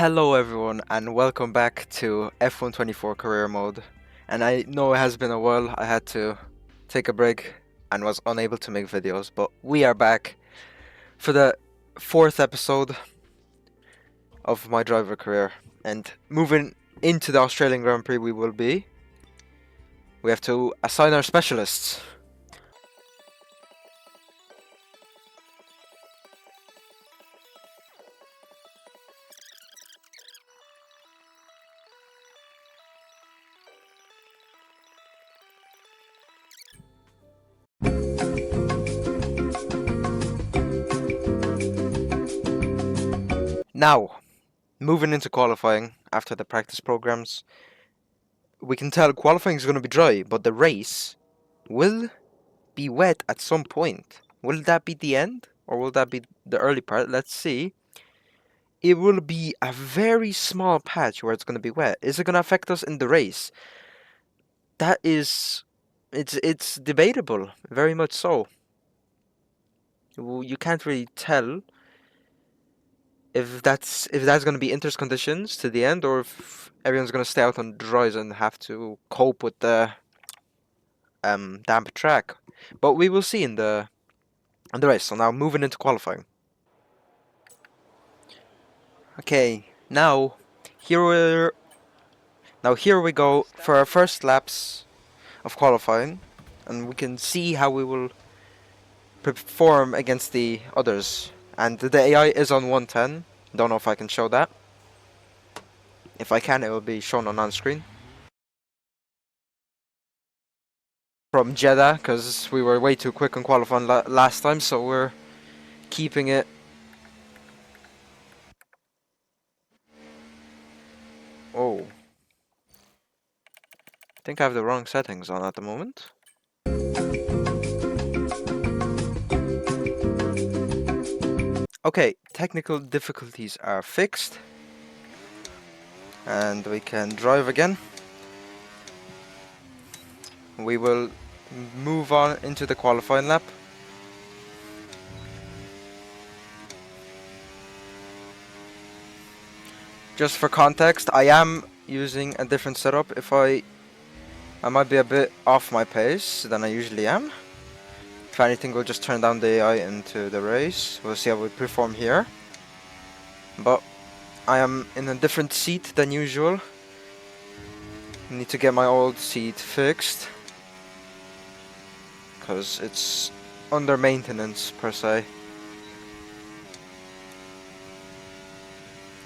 Hello everyone and welcome back to F124 career mode. And I know it has been a while, I had to take a break and was unable to make videos, but we are back for the fourth episode of my driver career. And moving into the Australian Grand Prix we have to assign our specialists. Now, moving into qualifying after the practice programs, we can tell qualifying is going to be dry, but the race will be wet at some point. Will that be the end? Or will that be the early part? Let's see. It will be a very small patch where it's going to be wet. Is it going to affect us in the race? That is... It's debatable. Very much so. You can't really tell if that's going to be interest conditions to the end, or if everyone's going to stay out on dries and have to cope with the damp track. But we will see in the race. So now moving into qualifying. Okay, here we go for our first laps of qualifying, and we can see how we will perform against the others. And the AI is on 110. Don't know if I can show that. If I can, it will be shown on screen. From Jeddah, because we were way too quick on qualifying last time, so we're keeping it. Oh. I think I have the wrong settings on at the moment. Okay, technical difficulties are fixed. And we can drive again. We will move on into the qualifying lap. Just for context, I am using a different setup. I might be a bit off my pace than I usually am. If anything, we'll just turn down the AI into the race. We'll see how we perform here. But I am in a different seat than usual. I need to get my old seat fixed, because it's under maintenance per se.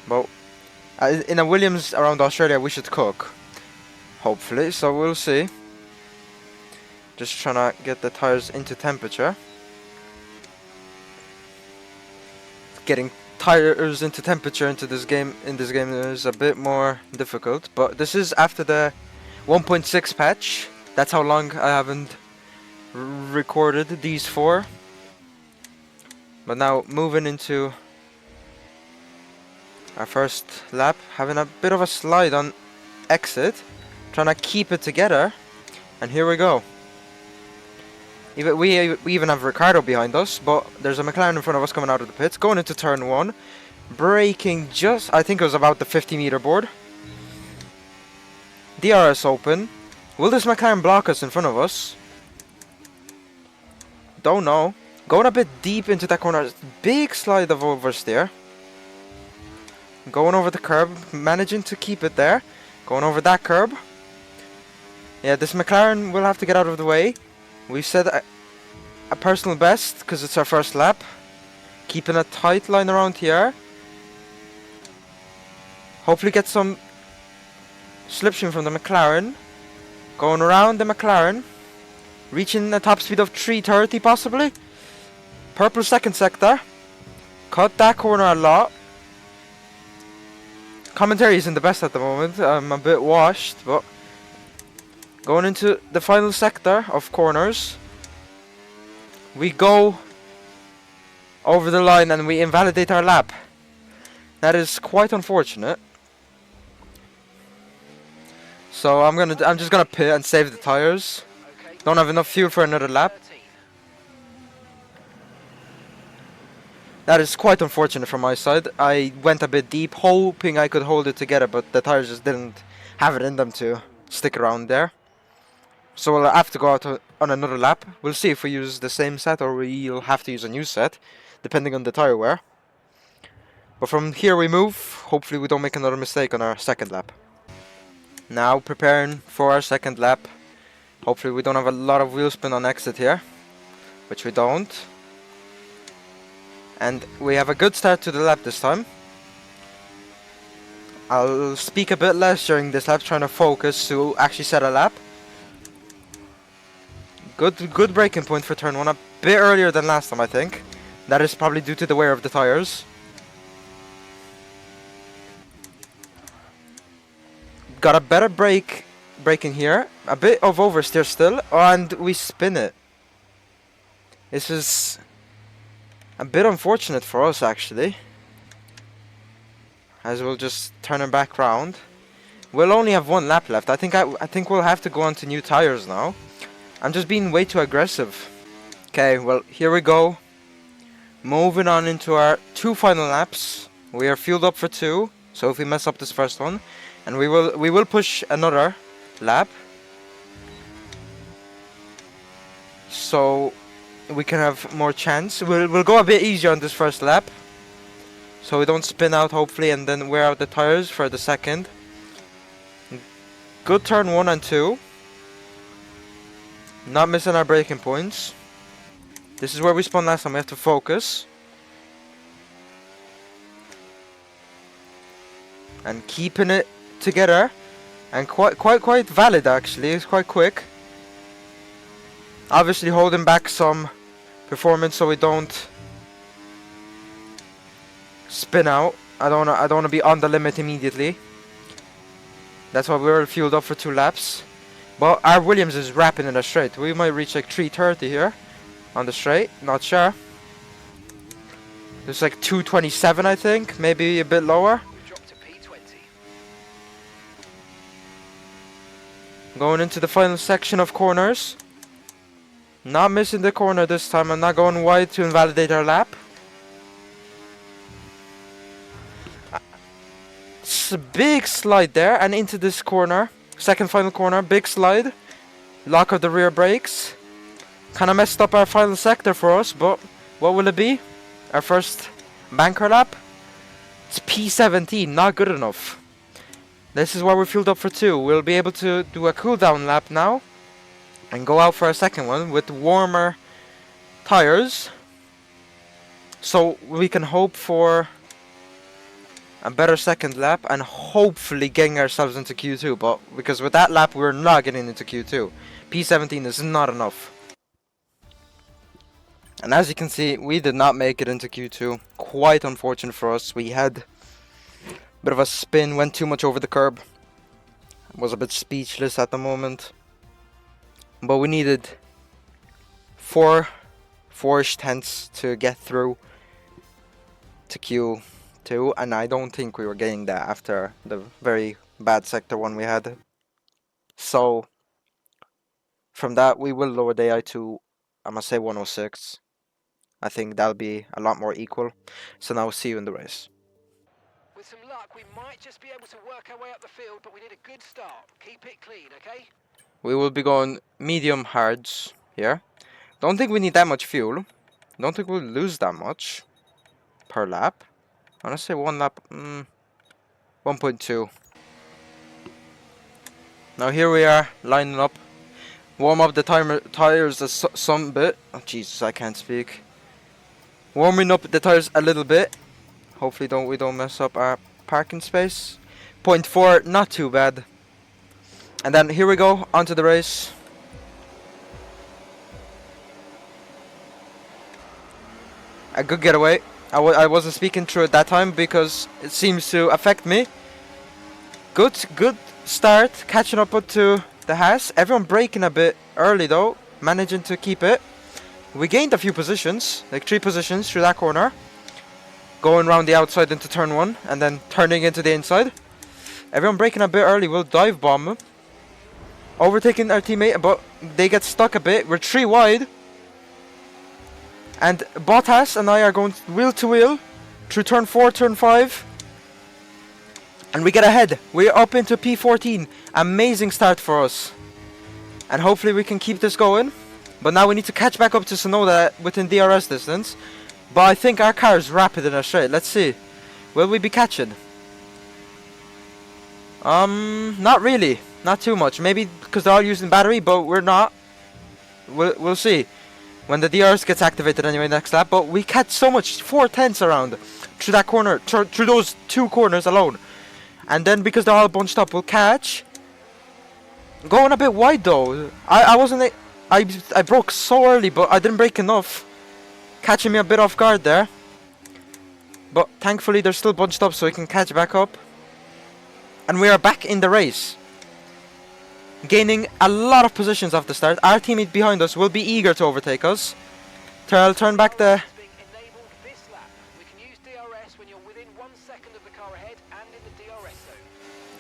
But in a Williams around Australia we should cook, hopefully, so we'll see. Just trying to get the tires into temperature. Getting tires into temperature in this game is a bit more difficult, but this is after the 1.6 patch. That's how long I haven't recorded these for. But now moving into our first lap, having a bit of a slide on exit, trying to keep it together, and here we go. We even have Ricardo behind us, but there's a McLaren in front of us coming out of the pits, going into turn 1, braking just, I think it was about the 50-meter board. DRS open. Will this McLaren block us in front of us? Don't know. Going a bit deep into that corner, big slide of oversteer. Going over the curb, managing to keep it there. Going over that curb. Yeah, this McLaren will have to get out of the way. We've set a personal best because it's our first lap. Keeping a tight line around here. Hopefully get some slipstream from the McLaren. Going around the McLaren. Reaching a top speed of 330 possibly. Purple second sector. Cut that corner a lot. Commentary isn't the best at the moment. I'm a bit washed, but going into the final sector of corners, we go over the line and we invalidate our lap. That is quite unfortunate. So I'm just gonna pit and save the tires. Don't have enough fuel for another lap. That is quite unfortunate from my side. I went a bit deep, hoping I could hold it together, but the tires just didn't have it in them to stick around there. So we'll have to go out on another lap. We'll see if we use the same set or we'll have to use a new set, depending on the tire wear. But from here we move. Hopefully we don't make another mistake on our second lap. Now preparing for our second lap. Hopefully we don't have a lot of wheel spin on exit here, which we don't. And we have a good start to the lap this time. I'll speak a bit less during this lap, trying to focus to actually set a lap. Good braking point for turn 1, a bit earlier than last time I think. That is probably due to the wear of the tires. Got a better braking here, a bit of oversteer still, and we spin it. This is a bit unfortunate for us actually, as we'll just turn it back round. We'll only have one lap left. I think we'll have to go on to new tires now. I'm just being way too aggressive. Okay, well here we go. Moving on into our 2 final laps. We are fueled up for 2, so if we mess up this first one, and we will push another lap, so we can have more chance. We'll go a bit easier on this first lap, so we don't spin out hopefully and then wear out the tires for the second. Good turn 1 and 2. Not missing our braking points. This is where we spun last time. We have to focus and keeping it together, and quite valid actually. It's quite quick. Obviously holding back some performance so we don't spin out. I don't want to be on the limit immediately. That's why we're fueled up for 2 laps. But our Williams is wrapping in a straight. We might reach like 330 here on the straight. Not sure. There's like 227 I think. Maybe a bit lower. Going into the final section of corners. Not missing the corner this time. I'm not going wide to invalidate our lap. It's a big slide there and into this corner. Second final corner, big slide. Lock of the rear brakes. Kind of messed up our final sector for us, but what will it be? Our first banker lap? It's P17, not good enough. This is why we're fueled up for 2. We'll be able to do a cool down lap now and go out for a second one with warmer tires, so we can hope for a better second lap and hopefully getting ourselves into Q2, but because with that lap we're not getting into Q2. P17 is not enough. And as you can see, we did not make it into Q2. Quite unfortunate for us. We had a bit of a spin, went too much over the curb. Was a bit speechless at the moment. But we needed 4-ish tenths to get through to Q2, and I don't think we were getting that after the very bad sector 1 we had. So from that we will lower the AI to, I must say, 106. I think that'll be a lot more equal. So now we'll see you in the race. With some luck we might just be able to work our way up the field, but we need a good start. Keep it clean, okay? We will be going medium hards here. Don't think we need that much fuel. Don't think we'll lose that much per lap. I want to say 1 lap, 1.2. Now here we are lining up. Warm up the tires some bit. Oh Jesus, I can't speak. Warming up the tires a little bit. Hopefully we don't mess up our parking space. 0.4, not too bad. And then here we go, onto the race. A good getaway. I wasn't speaking through it that time because it seems to affect me. Good start, catching up to the Haas. Everyone braking a bit early though, managing to keep it. We gained a few positions, like 3 positions through that corner. Going around the outside into turn 1 and then turning into the inside. Everyone braking a bit early, we'll dive bomb. Overtaking our teammate, but they get stuck a bit. We're 3 wide. And Bottas and I are going wheel to wheel through turn 4, turn 5. And we get ahead. We're up into P14. Amazing start for us. And hopefully we can keep this going. But now we need to catch back up to Tsunoda within DRS distance. But I think our car is rapid in a straight. Let's see. Will we be catching? Not really. Not too much. Maybe because they're all using battery, but we're not. We'll see. When the DRS gets activated anyway next lap. But we catch so much. 4/10 around. Through that corner. Through those 2 corners alone. And then because they're all bunched up, we'll catch. Going a bit wide though. I broke so early, but I didn't break enough. Catching me a bit off guard there. But thankfully they're still bunched up so we can catch back up. And we are back in the race. Gaining a lot of positions off the start. Our teammate behind us will be eager to overtake us. I'll turn back the...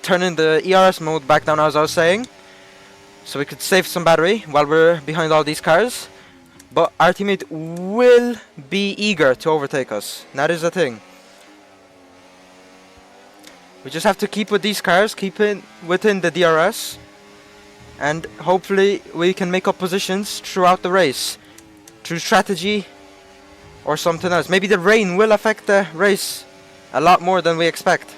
Turn in the ERS mode back down as I was saying. So we could save some battery while we're behind all these cars. But our teammate will be eager to overtake us. That is the thing. We just have to keep with these cars, keep it within the DRS. And hopefully we can make up positions throughout the race. Through strategy or something else. Maybe the rain will affect the race a lot more than we expect.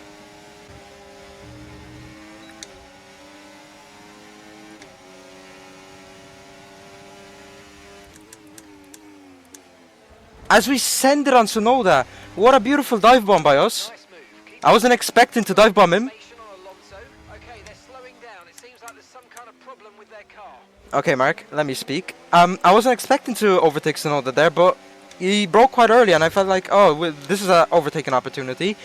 As we send it on Tsunoda, what a beautiful dive bomb by us. I wasn't expecting to dive bomb him. Okay, Mark, let me speak. I wasn't expecting to overtake Tsunoda there, but he broke quite early and I felt like, oh, this is an overtaking opportunity.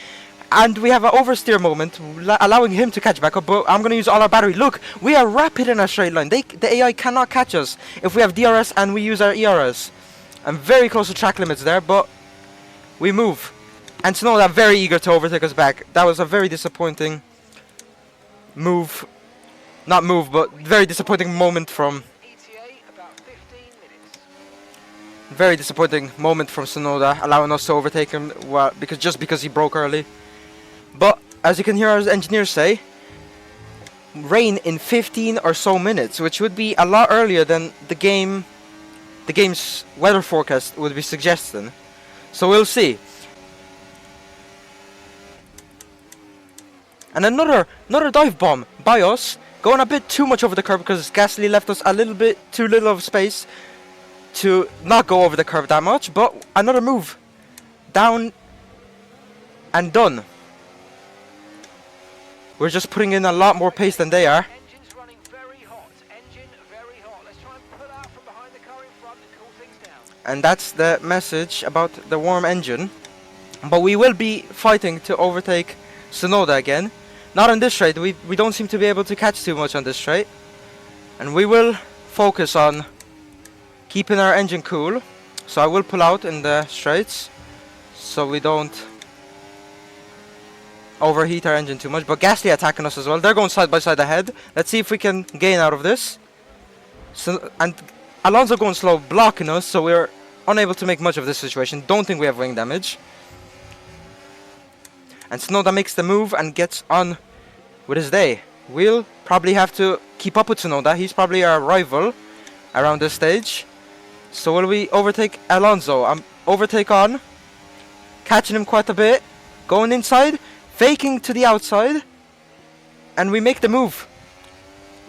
And we have an oversteer moment, allowing him to catch back up, but I'm going to use all our battery. Look, we are rapid in a straight line. The AI cannot catch us if we have DRS and we use our ERS. I'm very close to track limits there, but we move. And Tsunoda very eager to overtake us back. That was a very disappointing move. Not move, but very disappointing moment from... Very disappointing moment from Tsunoda, allowing us to overtake him because he broke early. But, as you can hear our engineers say, rain in 15 or so minutes, which would be a lot earlier than the game's weather forecast would be suggesting. So we'll see. And another dive bomb by us, going a bit too much over the curb because Gasly left us a little bit too little of space to not go over the curb that much. But another move, down and done. We're just putting in a lot more pace than they are. And that's the message about the warm engine. But we will be fighting to overtake Tsunoda again. Not on this straight. We don't seem to be able to catch too much on this straight. And we will focus on keeping our engine cool. So I will pull out in the straights so we don't overheat our engine too much. But Gasly attacking us as well. They're going side by side ahead. Let's see if we can gain out of this. And Alonso going slow, blocking us, so we're unable to make much of this situation. Don't think we have wing damage. And Tsunoda makes the move and gets on with his day. We'll probably have to keep up with Tsunoda. He's probably our rival around this stage. So will we overtake Alonso? Overtake on. Catching him quite a bit. Going inside. Faking to the outside. And we make the move.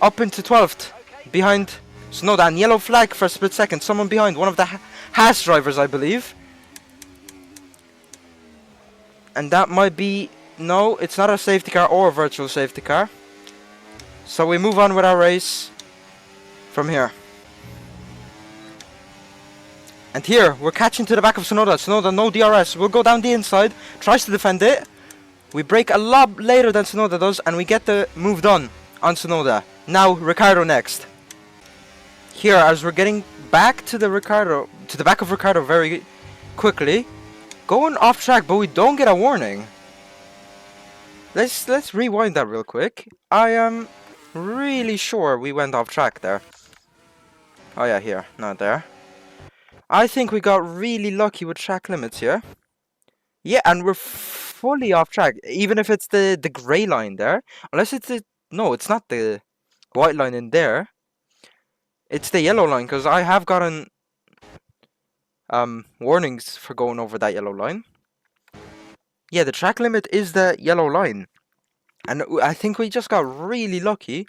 Up into 12th. Behind Tsunoda. And yellow flag for a split second. Someone behind. One of the Haas drivers, I believe. And that might be... No, it's not a safety car or a virtual safety car. So we move on with our race from here. And here, we're catching to the back of Tsunoda. Tsunoda, no DRS. We'll go down the inside. Tries to defend it. We brake a lot later than Tsunoda does. And we get the move done on Tsunoda. Now, Ricciardo next. Here, as we're getting back to the back of Ricciardo very quickly. Going off track, but we don't get a warning. Let's rewind that real quick. I am really sure we went off track there. Oh yeah, here, not there. I think we got really lucky with track limits here. Yeah, and we're fully off track, even if it's the grey line there. Unless it's the... No, it's not the white line in there. It's the yellow line, because I have gotten warnings for going over that yellow line. Yeah, the track limit is the yellow line. And I think we just got really lucky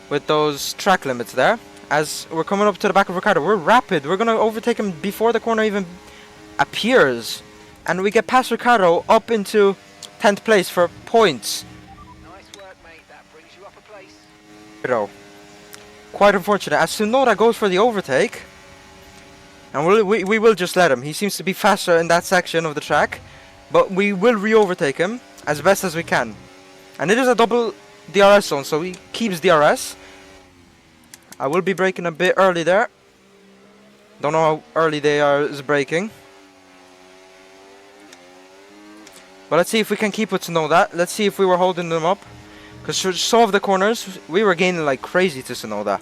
with those track limits there. As we're coming up to the back of Ricardo, we're rapid. We're going to overtake him before the corner even appears. And we get past Ricardo up into 10th place for points. Nice work, mate. That brings you up a place. Quite unfortunate. As Tsunoda goes for the overtake. And we will just let him. He seems to be faster in that section of the track. But we will re-overtake him as best as we can. And it is a double DRS zone, so he keeps DRS. I will be braking a bit early there. Don't know how early they are is braking. But let's see if we can keep with Tsunoda. Let's see if we were holding them up. Because for some of the corners, we were gaining like crazy to Tsunoda.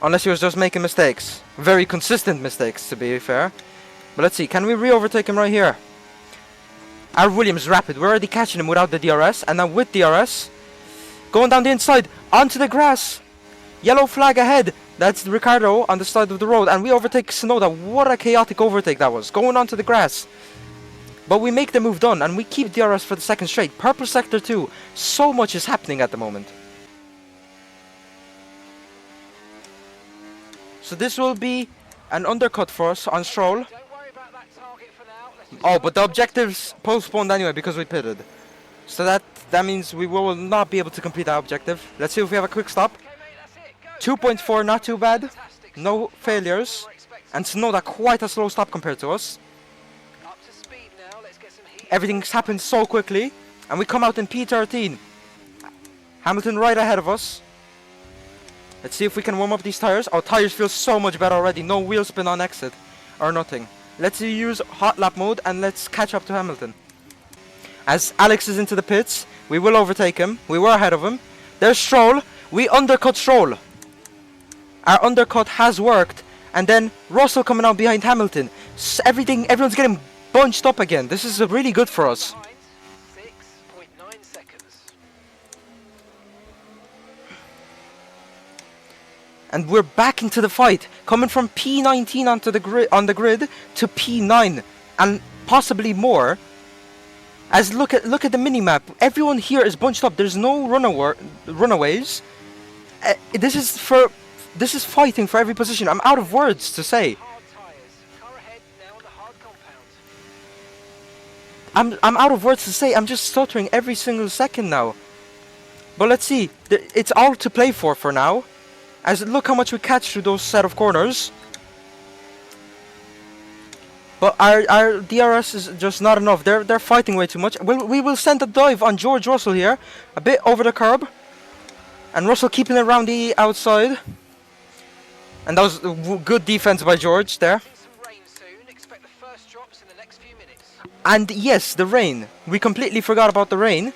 Unless he was just making mistakes. Very consistent mistakes, to be fair. But let's see, can we re-overtake him right here? Our Williams rapid, we're already catching him without the DRS. And now with DRS, going down the inside, onto the grass. Yellow flag ahead. That's Ricardo on the side of the road. And we overtake Tsunoda. What a chaotic overtake that was. Going onto the grass. But we make the move done. And we keep DRS for the second straight. Purple sector 2. So much is happening at the moment. So this will be an undercut for us on Stroll. Don't worry about that target for now. Let's just Oh, but the objective's postponed anyway because we pitted. So that means we will not be able to complete that objective. Let's see if we have a quick stop. Okay, mate, that's it. Go. 2.4, not too bad. Fantastic. No failures. And Tsunoda quite a slow stop compared to us. Up to speed now. Let's get some heat. Everything's happened so quickly. And we come out in P13. Hamilton right ahead of us. Let's see if we can warm up these tires. Our tires feel so much better already. No wheel spin on exit. Or nothing. Let's use hot lap mode and let's catch up to Hamilton. As Alex is into the pits, we will overtake him. We were ahead of him. There's Stroll. We undercut Stroll. Our undercut has worked. And then Russell coming out behind Hamilton. Everyone's getting bunched up again. This is really good for us. 6.9 seconds. And we're back into the fight, coming from P19 onto the grid to P9 and possibly more. As look at the minimap, everyone here is bunched up. There's no runaways. This is fighting for every position. I'm out of words to say. Hard tires. Car ahead now on the hard compound. I'm out of words to say. I'm just stuttering every single second now. But let's see. It's all to play for now. As look how much we catch through those set of corners. But our DRS is just not enough. They're fighting way too much. We will send a dive on George Russell here. A bit over the curb. And Russell keeping it around the outside. And that was good defense by George there. Some rain soon. Expect the first drops in the next few minutes. And yes, the rain. We completely forgot about the rain.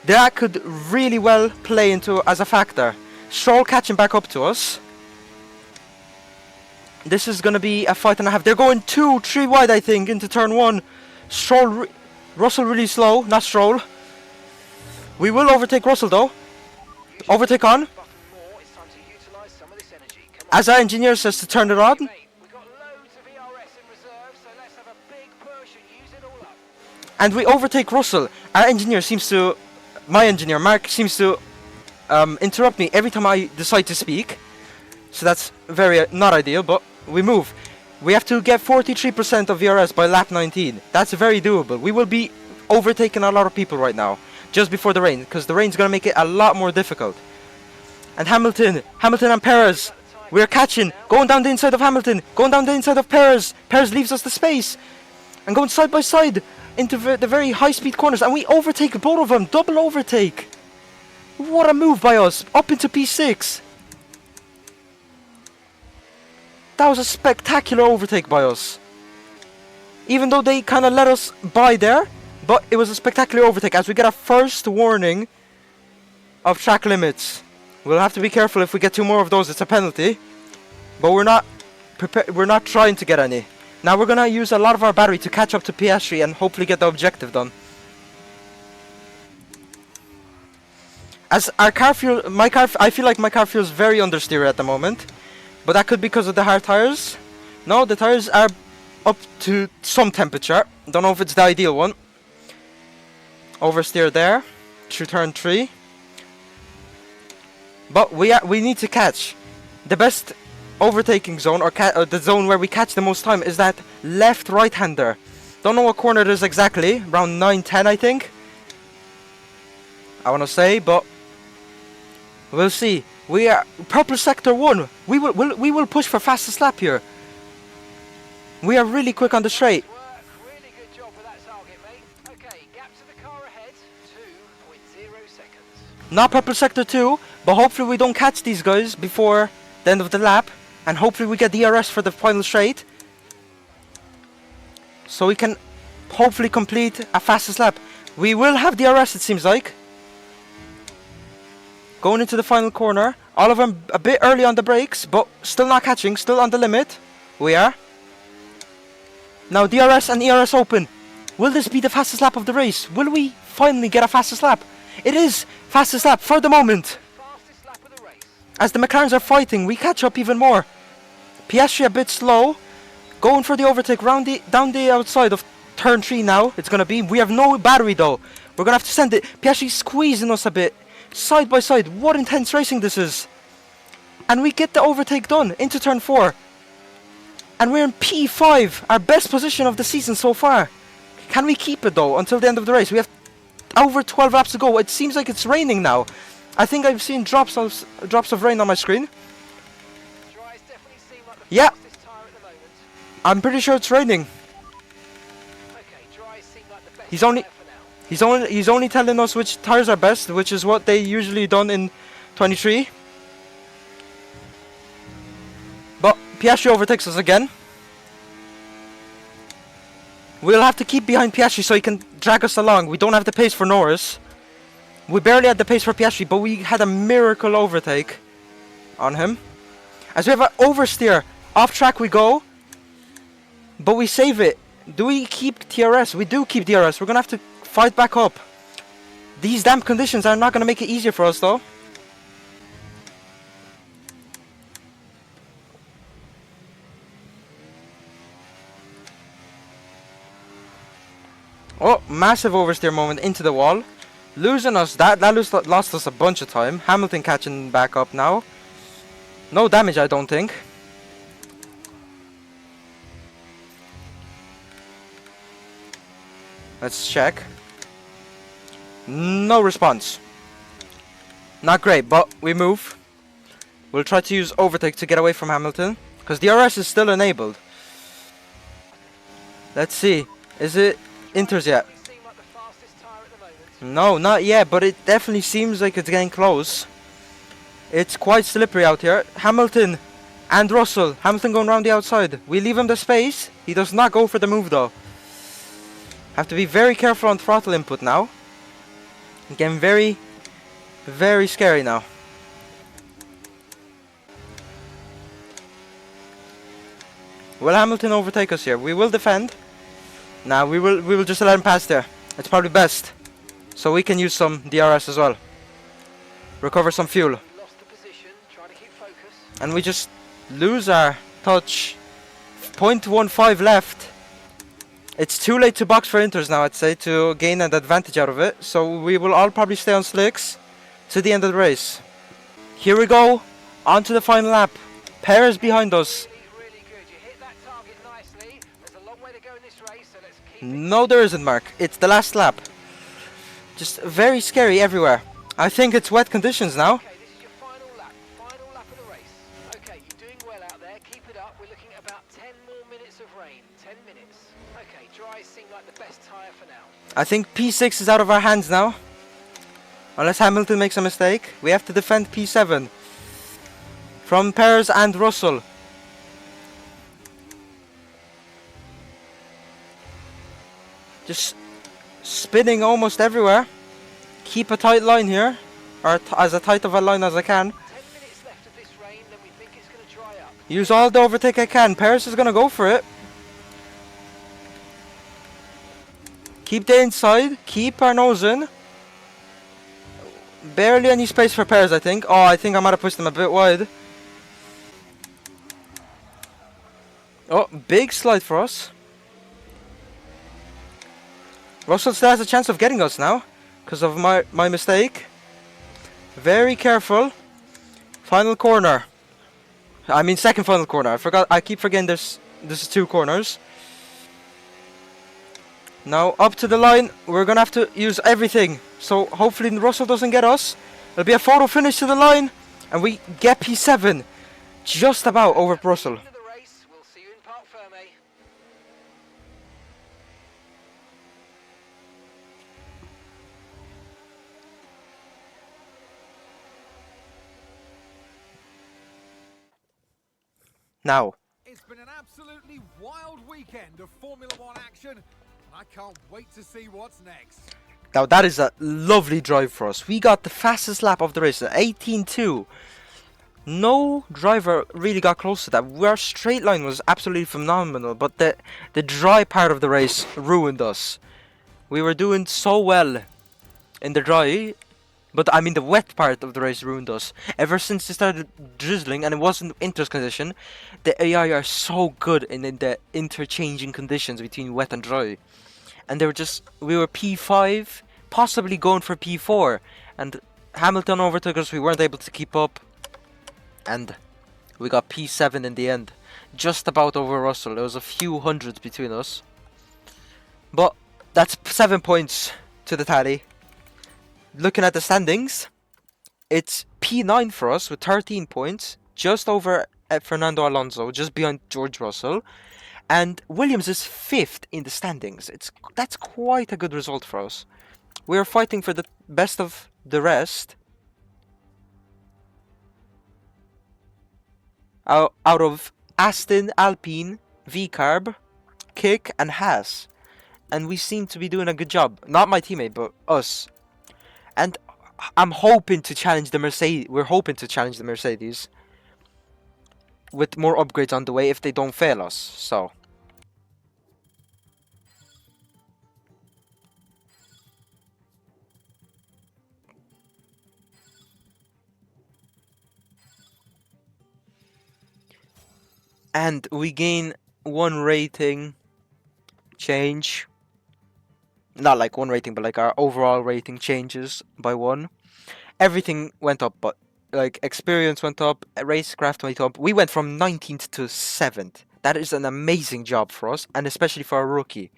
That could really well play into as a factor. Stroll catching back up to us. This is going to be a fight and a half. They're going 2-3 wide, I think, into turn 1. Russell really slow, not Stroll. We will overtake Russell though. Overtake on. It's time to utilize some of this energy. Come on. As our engineer says to turn it on. Mate, we've got loads of ERS in reserve, so let's have a big push and use it all up. And we overtake Russell. Our engineer seems to... My engineer, Mark, seems to interrupt me every time I decide to speak. So that's very not ideal, but we move. We have to get 43% of VRS by lap 19. That's very doable. We will be overtaking a lot of people right now, just before the rain, because the rain's going to make it a lot more difficult. And Hamilton and Perez, we're catching, going down the inside of Hamilton, going down the inside of Perez. Perez leaves us the space, and going side by side into the very high-speed corners, and we overtake both of them, double overtake. What a move by us, up into P6. That was a spectacular overtake by us. Even though they kind of let us by there, but it was a spectacular overtake as we get our first warning of track limits. We'll have to be careful if we get 2 more of those, it's a penalty. but we're not prepared. We're not trying to get any. Now we're gonna use a lot of our battery to catch up to Piastri and hopefully get the objective done. As our car fuel, I feel like my car feels very understeer at the moment, but that could be because of the hard tires. No, the tires are up to some temperature. Don't know if it's the ideal one. Oversteer there, through turn 3. But we need to catch. The best overtaking zone, or the zone where we catch the most time, is that left right hander. Don't know what corner it is exactly. Around 9-10, I think. I want to say, but we'll see. We are purple sector 1. We will push for fastest lap here. We are really quick on the straight. Really good job with that target, mate. Okay, gap to the car ahead, 2.0 seconds. Not purple sector 2, but hopefully we don't catch these guys before the end of the lap, and hopefully we get DRS for the final straight, so we can hopefully complete a fastest lap. We will have DRS, it seems like. Going into the final corner, all of them a bit early on the brakes, but still not catching, still on the limit. We are. Now DRS and ERS open. Will this be the fastest lap of the race? Will we finally get a fastest lap? It is fastest lap for the moment. Fastest lap of the race. As the McLarens are fighting, we catch up even more. Piastri a bit slow, going for the overtake down the outside of turn 3 now. It's gonna be. We have no battery though. We're gonna have to send it. Piastri squeezing us a bit, side by side. What intense racing this is! And we get the overtake done into turn 4. And we're in P5, our best position of the season so far. Can we keep it though until the end of the race? We have over 12 laps to go. It seems like it's raining now. I think I've seen drops of rain on my screen. Dries definitely seem like the Yeah. fastest tyre at the moment. I'm pretty sure it's raining. Okay, dries seem like the best He's only- tyre for now. He's only telling us which tires are best, which is what they usually done in 23. But Piastri overtakes us again. We'll have to keep behind Piastri so he can drag us along. We don't have the pace for Norris. We barely had the pace for Piastri, but we had a miracle overtake on him. As we have an oversteer, off track we go, but we save it. Do we keep DRS? We do keep DRS. We're gonna have to fight back up. These damp conditions are not gonna make it easier for us though. Oh, massive oversteer moment into the wall. Losing us, that lost us a bunch of time. Hamilton catching back up now. No damage, I don't think. Let's check. No response. Not great, but we move. We'll try to use overtake to get away from Hamilton, because DRS is still enabled. Let's see. Is it Inters yet? Definitely seem like the fastest tyre at the moment. No, not yet, but it definitely seems like it's getting close. It's quite slippery out here. Hamilton and Russell. Hamilton going around the outside. We leave him the space. He does not go for the move though. Have to be very careful on throttle input now. Getting very, very scary now. Will Hamilton overtake us here? We will defend. Nah, we will just let him pass there. It's probably best. So we can use some DRS as well. Recover some fuel. Lost the position, try to keep focus. And we just lose our touch. 0.15 left. It's too late to box for Inters now, I'd say, to gain an advantage out of it. So we will all probably stay on slicks to the end of the race. Here we go. On to the final lap. Perez behind us. Really good. You hit that target nicely. There's a long way to go in this race, so let's keep it. No, there isn't, Mark. It's the last lap. Just very scary everywhere. I think it's wet conditions now. Okay, this is your final lap of the race. Okay, you're doing well out there. Keep it up. We're looking at about 10 more minutes of rain. 10 minutes. Okay, dries seem like the best tyre for now. I think P6 is out of our hands now. Unless Hamilton makes a mistake. We have to defend P7. From Perez and Russell. Just spinning almost everywhere. Keep a tight line here. Or as tight of a line as I can. 10 minutes left of this rain, then we think it's going to dry up. Use all the overtake I can. Paris is gonna go for it. Keep the inside. Keep our nose in. Barely any space for Paris, I think. Oh, I think I might have pushed them a bit wide. Oh, big slide for us. Russell still has a chance of getting us now, because of my mistake. Very careful. Final corner. I mean second final corner. I keep forgetting this is 2 corners. Now up to the line. We're gonna have to use everything. So hopefully Russell doesn't get us. It'll be a photo finish to the line, and we get P7. Just about over Russell. End of the race. We'll see you in Parc Ferme. Now, It's been an absolutely wild weekend of Formula One action, and I can't wait to see what's next. now that is a lovely drive for us. We got the fastest lap of the race, 18.2. No driver really got close to that. Our straight line was absolutely phenomenal, but the dry part of the race ruined us. We were doing so well in the dry, but I mean the wet part of the race ruined us. Ever since it started drizzling and it wasn't winter condition, the AI are so good in the interchanging conditions between wet and dry. And we were P5, possibly going for P4, and Hamilton overtook us. We weren't able to keep up, and we got P7 in the end, just about over Russell. There was a few hundreds between us, but that's 7 points to the tally. Looking at the standings, it's P9 for us with 13 points, just over Fernando Alonso, just behind George Russell. And Williams is 5th in the standings. That's quite a good result for us. We're fighting for the best of the rest. Out of Aston, Alpine, VCarb, Kick and Haas. And we seem to be doing a good job. Not my teammate, but us. And I'm hoping to challenge the Mercedes. We're hoping to challenge the Mercedes with more upgrades on the way if they don't fail us. So and we gain 1 rating change. Not like 1 rating, but like our overall rating changes by 1. Everything went up, but like experience went up, racecraft went up. We went from 19th to 7th. That is an amazing job for us, and especially for a rookie.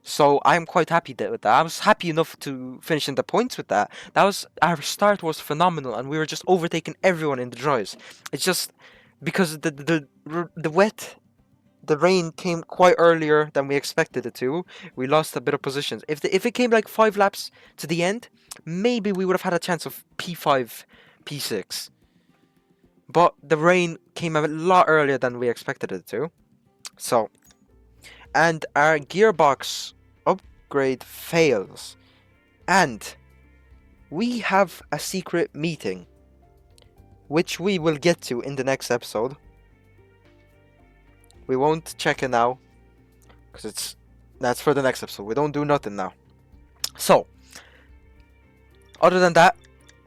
So I'm quite happy with that. I was happy enough to finish in the points with that. Our start was phenomenal, and we were just overtaking everyone in the drives. It's just because the rain came quite earlier than we expected it to. We lost a bit of positions. If it came like 5 laps to the end, maybe we would have had a chance of P5, P6. But the rain came a lot earlier than we expected it to. So, and our gearbox upgrade fails. And we have a secret meeting, which we will get to in the next episode. We won't check it now, because that's for the next episode. We don't do nothing now. So, other than that,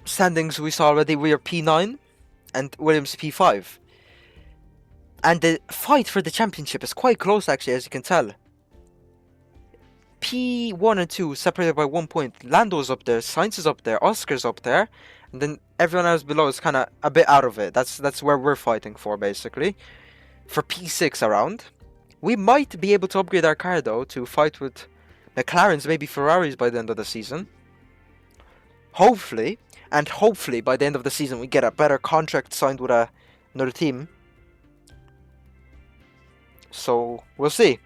standings we saw already. We are P9 and Williams P5. And the fight for the championship is quite close, actually, as you can tell. P1 and 2 separated by 1 point. Lando's up there, Sainz is up there, Oscar's up there, and then everyone else below is kind of a bit out of it. That's where we're fighting for, basically. For P6 around. We might be able to upgrade our car, though, to fight with McLarens, maybe Ferraris by the end of the season. Hopefully. And hopefully by the end of the season we get a better contract signed with another team. So, we'll see.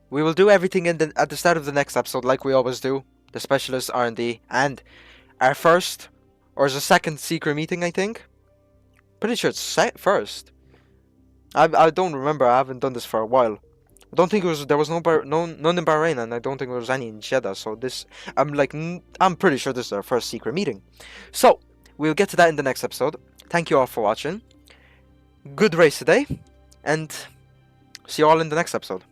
We will do everything at the start of the next episode, like we always do. The specialist R&D, and our first, or is it second secret meeting, I think? Pretty sure it's first. I don't remember, I haven't done this for a while. I don't think there was none in Bahrain, and I don't think there was any in Jeddah, so I'm pretty sure this is our first secret meeting. So, we'll get to that in the next episode. Thank you all for watching. good race today, and see you all in the next episode.